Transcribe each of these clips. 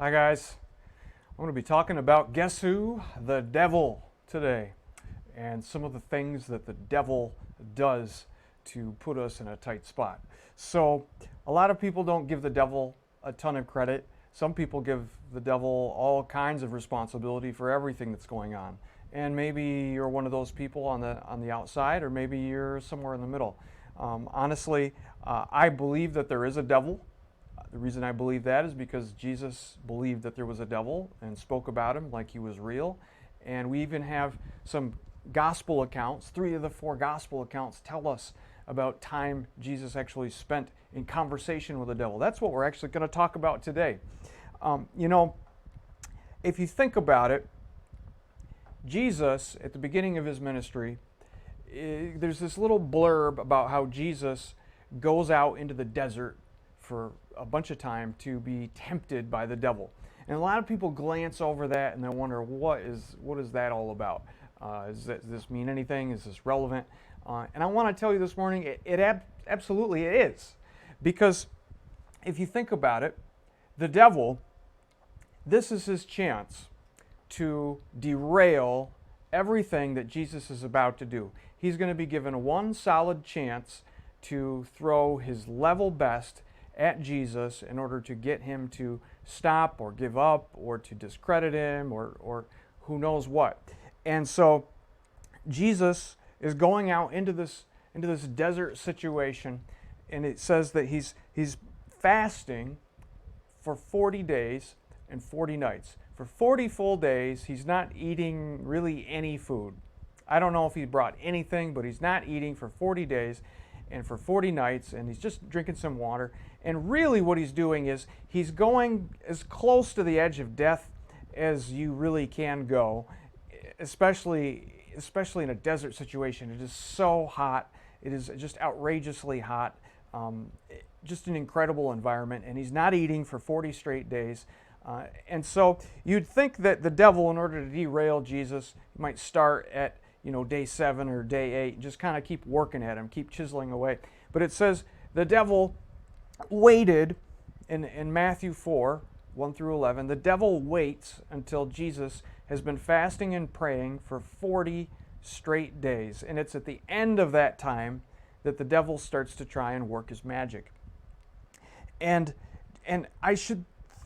Hi guys, I'm going to be talking about guess who? The devil today, and some of the things that the devil does to put us in a tight spot. So, a lot of people don't give the devil a ton of credit. Some people give the devil all kinds of responsibility for everything that's going on. And maybe you're one of those people on the outside, or maybe you're somewhere in the middle. Honestly, I believe that there is a devil. The reason I believe that is because Jesus believed that there was a devil and spoke about him like he was real. And we even have some gospel accounts. 3 of the 4 gospel accounts tell us about time Jesus actually spent in conversation with the devil. That's what we're actually going to talk about today. You know, if you think about it, Jesus, at the beginning of his ministry, there's this little blurb about how Jesus goes out into the desert for a bunch of time to be tempted by the devil. And a lot of people glance over that and they wonder, what is that all about? Does this mean anything? Is this relevant? And I want to tell you this morning, absolutely it is. Because if you think about it, the devil, this is his chance to derail everything that Jesus is about to do. He's going to be given one solid chance to throw his level best at Jesus in order to get him to stop or give up or to discredit him or who knows what. And so Jesus is going out into this desert situation, and it says that he's fasting for 40 days and 40 nights. For 40 full days, he's not eating really any food. I don't know if he brought anything, but he's not eating for 40 days and for 40 nights, and he's just drinking some water. And really what he's doing is he's going as close to the edge of death as you really can go, especially in a desert situation. It is so hot. It is just outrageously hot. Just an incredible environment, and he's not eating for 40 straight days. And so you'd think that the devil, in order to derail Jesus, might start at day 7 or day 8, and just kind of keep working at him, keep chiseling away. But it says the devil waited in Matthew 4, 1 through 11. The devil waits until Jesus has been fasting and praying for 40 straight days. And it's at the end of that time that the devil starts to try and work his magic. And I should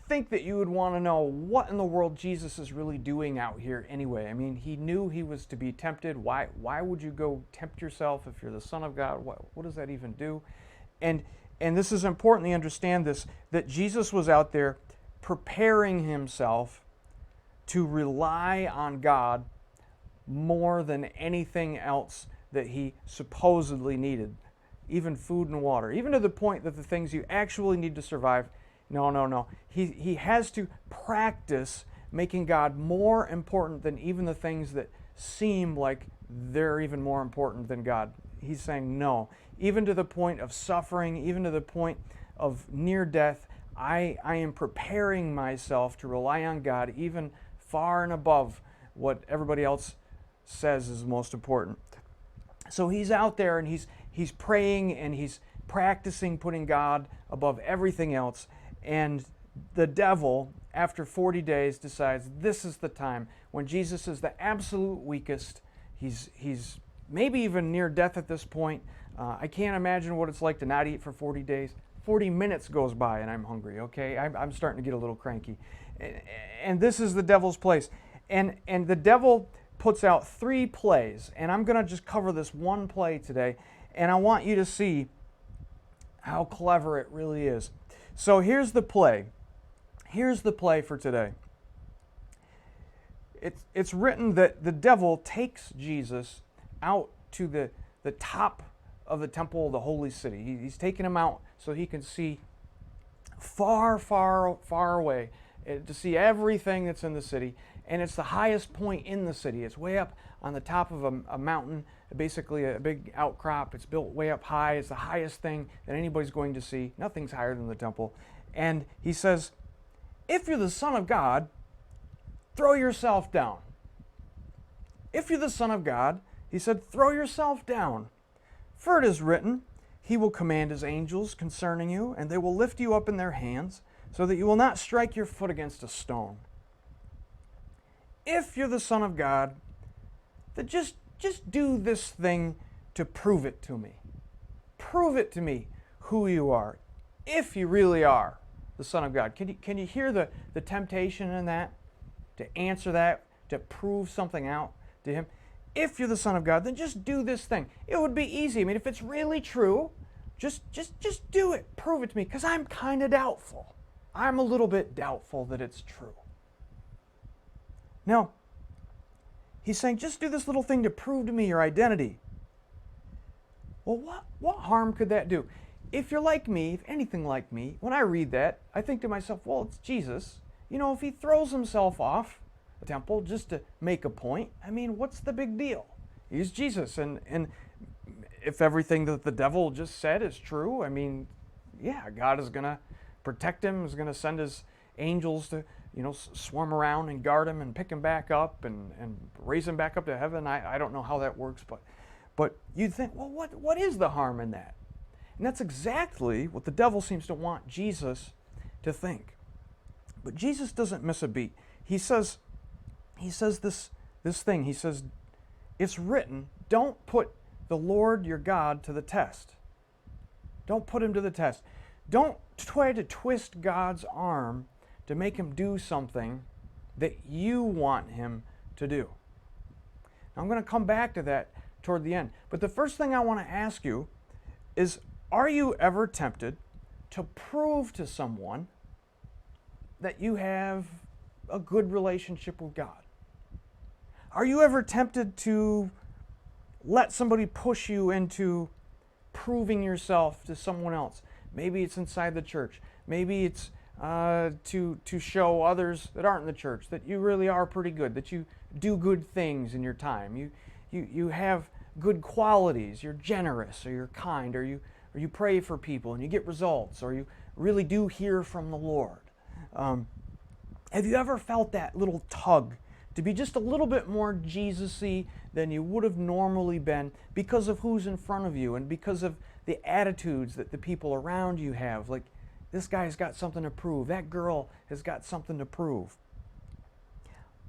think that you would want to know what in the world Jesus is really doing out here anyway. I mean, he knew he was to be tempted. Why would you go tempt yourself if you're the Son of God? What does that even do? And this is important to understand this, that Jesus was out there preparing himself to rely on God more than anything else that he supposedly needed, even food and water, even to the point that the things you actually need to survive. No. He has to practice making God more important than even the things that seem like they're even more important than God. He's saying no. Even to the point of suffering, even to the point of near death, I am preparing myself to rely on God even far and above what everybody else says is most important. So he's out there and he's praying and he's practicing putting God above everything else. And the devil, after 40 days, decides this is the time when Jesus is the absolute weakest. He's maybe even near death at this point. I can't imagine what it's like to not eat for 40 days. 40 minutes goes by and I'm hungry, okay? I'm starting to get a little cranky. And this is the devil's place. And the devil puts out 3 plays. And I'm going to just cover this one play today. And I want you to see how clever it really is. So here's the play. Here's the play for today. It's written that the devil takes Jesus out to the top of the temple of the holy city. He's taking him out so he can see far, far, far away, to see everything that's in the city. And it's the highest point in the city. It's way up on the top of a mountain, basically a big outcrop. It's built way up high. It's the highest thing that anybody's going to see. Nothing's higher than the temple. And he says, if you're the Son of God, throw yourself down. If you're the Son of God, he said, throw yourself down. For it is written, he will command his angels concerning you, and they will lift you up in their hands, so that you will not strike your foot against a stone. If you're the Son of God, then just do this thing to prove it to me. Prove it to me who you are, if you really are the Son of God. Can you hear the temptation in that? To answer that, to prove something out to him? If you're the Son of God, then just do this thing. It would be easy. I mean, if it's really true, just do it. Prove it to me, because I'm kind of doubtful. I'm a little bit doubtful that it's true. Now, he's saying, just do this little thing to prove to me your identity. Well, what harm could that do? If you're like me, if anything like me, when I read that, I think to myself, well, it's Jesus. You know, if he throws himself off the temple just to make a point, I mean, what's the big deal? He's Jesus. And if everything that the devil just said is true, I mean, yeah, God is going to protect him, is going to send his angels to, swarm around and guard him and pick him back up and raise him back up to heaven. I don't know how that works, but you'd think, well, what is the harm in that? And that's exactly what the devil seems to want Jesus to think. But Jesus doesn't miss a beat. He says this thing. He says, it's written, don't put the Lord your God to the test. Don't put him to the test. Don't try to twist God's arm to make him do something that you want him to do. Now, I'm going to come back to that toward the end. But the first thing I want to ask you is, are you ever tempted to prove to someone that you have a good relationship with God? Are you ever tempted to let somebody push you into proving yourself to someone else? Maybe it's inside the church. Maybe it's to show others that aren't in the church that you really are pretty good, that you do good things in your time. You have good qualities. You're generous, or you're kind, or you pray for people and you get results, or you really do hear from the Lord. Have you ever felt that little tug to be just a little bit more Jesus-y than you would have normally been because of who's in front of you and because of the attitudes that the people around you have? Like, this guy's got something to prove. That girl has got something to prove.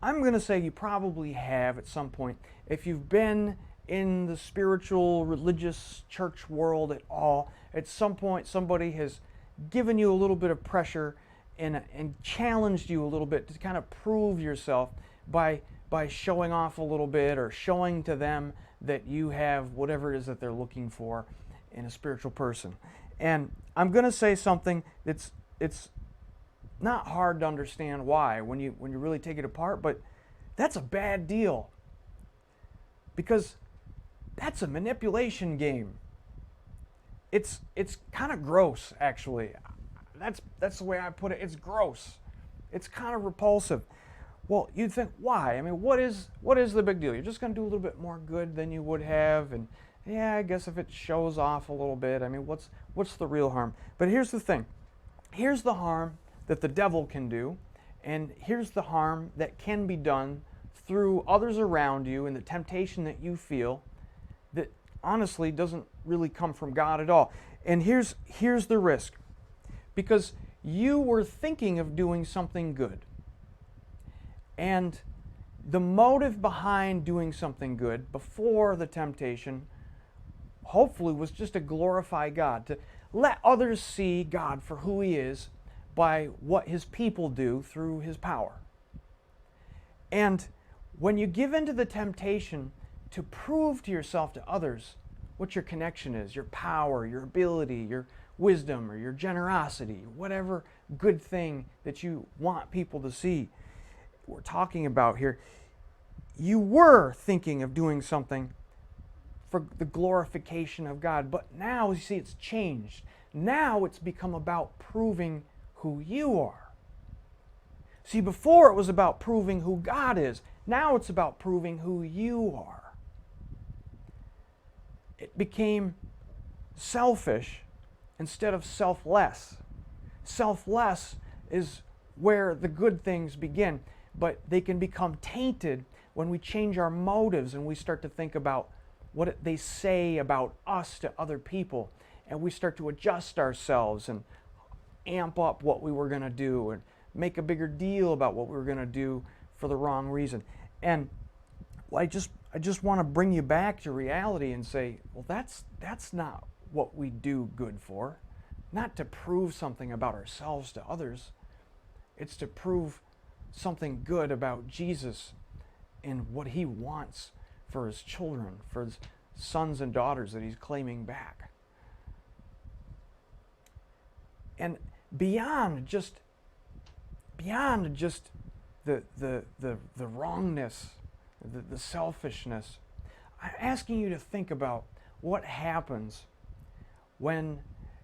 I'm going to say you probably have at some point. If you've been in the spiritual, religious church world at all, at some point somebody has given you a little bit of pressure and challenged you a little bit to kind of prove yourself by showing off a little bit or showing to them that you have whatever it is that they're looking for in a spiritual person. And I'm going to say something it's not hard to understand why when you really take it apart, but that's a bad deal, because that's a manipulation game. It's kind of gross, actually. That's the way I put it. It's gross. It's kind of repulsive. Well, you'd think, why? I mean, what is the big deal? You're just going to do a little bit more good than you would have, and yeah, I guess if it shows off a little bit, I mean, what's the real harm? But here's the thing. Here's the harm that the devil can do, and here's the harm that can be done through others around you and the temptation that you feel that honestly doesn't really come from God at all. And here's the risk. Because you were thinking of doing something good, and the motive behind doing something good before the temptation hopefully was just to glorify God, to let others see God for who He is by what His people do through His power. And when you give in to the temptation to prove to yourself, to others, what your connection is, your power, your ability, your wisdom, or your generosity, whatever good thing that you want people to see, we're talking about here, you were thinking of doing something for the glorification of God, but now you see it's changed. Now it's become about proving who you are. See, before it was about proving who God is. Now it's about proving who you are. It became selfish instead of selfless. Selfless is where the good things begin, but they can become tainted when we change our motives and we start to think about what they say about us to other people, and we start to adjust ourselves and amp up what we were going to do and make a bigger deal about what we were going to do for the wrong reason. And I just want to bring you back to reality and say, well, that's not what we do good for. Not to prove something about ourselves to others. It's to prove something good about Jesus and what he wants for his children, for his sons and daughters that he's claiming back. And beyond just the wrongness, the selfishness, I'm asking you to think about what happens when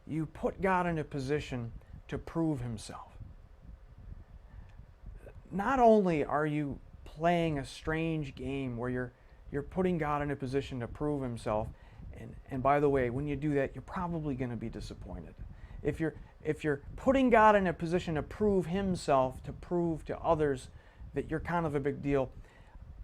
you put God in a position to prove himself. Not only are you playing a strange game where you're putting God in a position to prove himself, and by the way, when you do that, you're probably going to be disappointed. If you're putting God in a position to prove himself, to prove to others that you're kind of a big deal,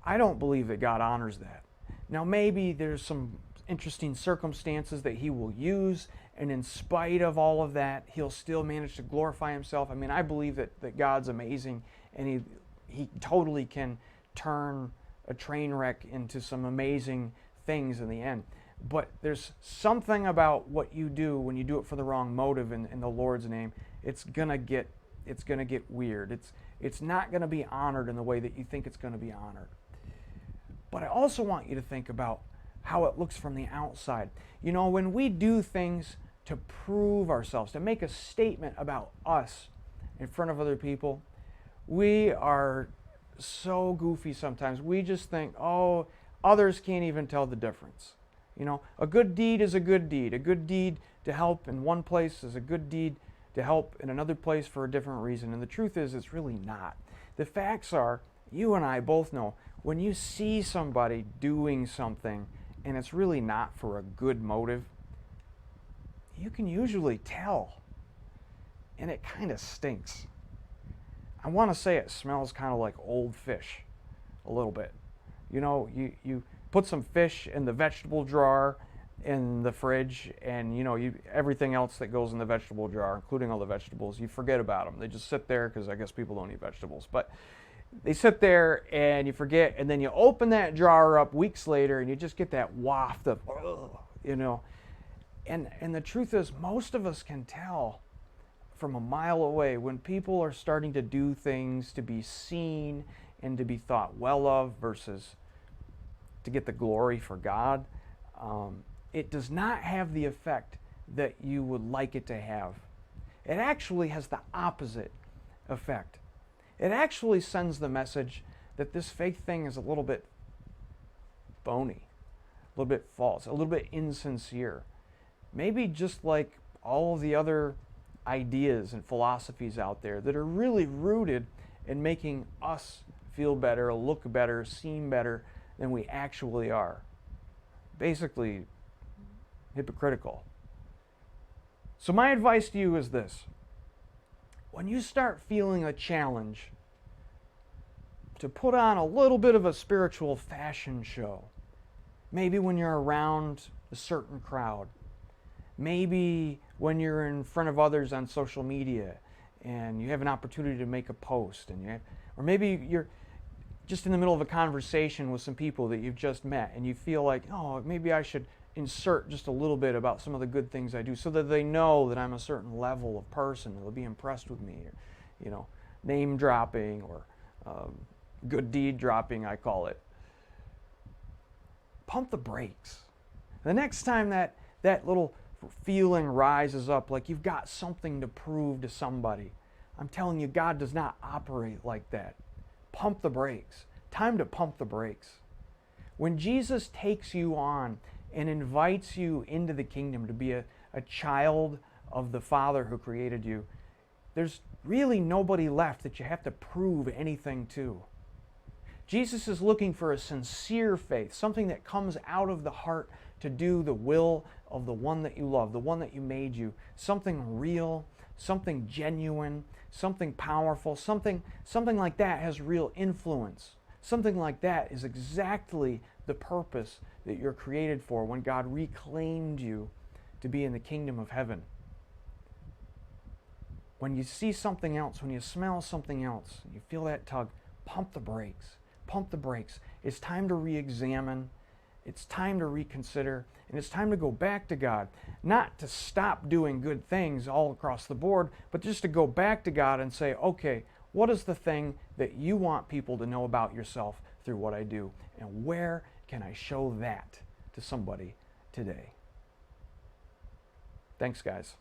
I don't believe that God honors that. Now, maybe there's some interesting circumstances that he will use, and in spite of all of that, he'll still manage to glorify himself. I mean, I believe that God's amazing, and he totally can turn a train wreck into some amazing things in the end. But there's something about what you do when you do it for the wrong motive in the Lord's name. It's gonna get weird. It's not gonna be honored in the way that you think it's gonna be honored. But I also want you to think about how it looks from the outside. You know, when we do things to prove ourselves, to make a statement about us in front of other people, we are so goofy sometimes. We just think, oh, others can't even tell the difference. You know, a good deed is a good deed. A good deed to help in one place is a good deed to help in another place for a different reason. And the truth is, it's really not. The facts are, you and I both know, when you see somebody doing something and it's really not for a good motive, you can usually tell. And it kind of stinks. I want to say it smells kind of like old fish, a little bit. You know, you put some fish in the vegetable jar in the fridge, and you know, everything else that goes in the vegetable jar, including all the vegetables, you forget about them. They just sit there because I guess people don't eat vegetables. But they sit there and you forget, and then you open that jar up weeks later and you just get that waft of, you know. And the truth is, most of us can tell from a mile away when people are starting to do things to be seen and to be thought well of versus to get the glory for God. It does not have the effect that you would like it to have. It actually has the opposite effect. It actually sends the message that this faith thing is a little bit phony, a little bit false, a little bit insincere. Maybe just like all of the other ideas and philosophies out there that are really rooted in making us feel better, look better, seem better than we actually are. Basically, hypocritical. So my advice to you is this. When you start feeling a challenge to put on a little bit of a spiritual fashion show, maybe when you're around a certain crowd, maybe when you're in front of others on social media and you have an opportunity to make a post, or maybe you're just in the middle of a conversation with some people that you've just met and you feel like, oh, maybe I should insert just a little bit about some of the good things I do so that they know that I'm a certain level of person, they'll be impressed with me, or, you know, name dropping or good deed dropping, I call it. Pump the brakes. The next time that little feeling rises up like you've got something to prove to somebody, I'm telling you, God does not operate like that. Pump the brakes. Time to pump the brakes. When Jesus takes you on and invites you into the kingdom to be a child of the Father who created you, there's really nobody left that you have to prove anything to. Jesus is looking for a sincere faith, something that comes out of the heart to do the will of the one that you love, the one that you made you, something real, something genuine, something powerful, something like that has real influence. Something like that is exactly the purpose that you're created for when God reclaimed you to be in the kingdom of heaven. when you see something else, when you smell something else, you feel that tug, pump the brakes. Pump the brakes. It's time to re-examine. It's time to reconsider. And it's time to go back to God. Not to stop doing good things all across the board, but just to go back to God and say, okay, what is the thing that you want people to know about yourself through what I do? And where can I show that to somebody today? Thanks, guys.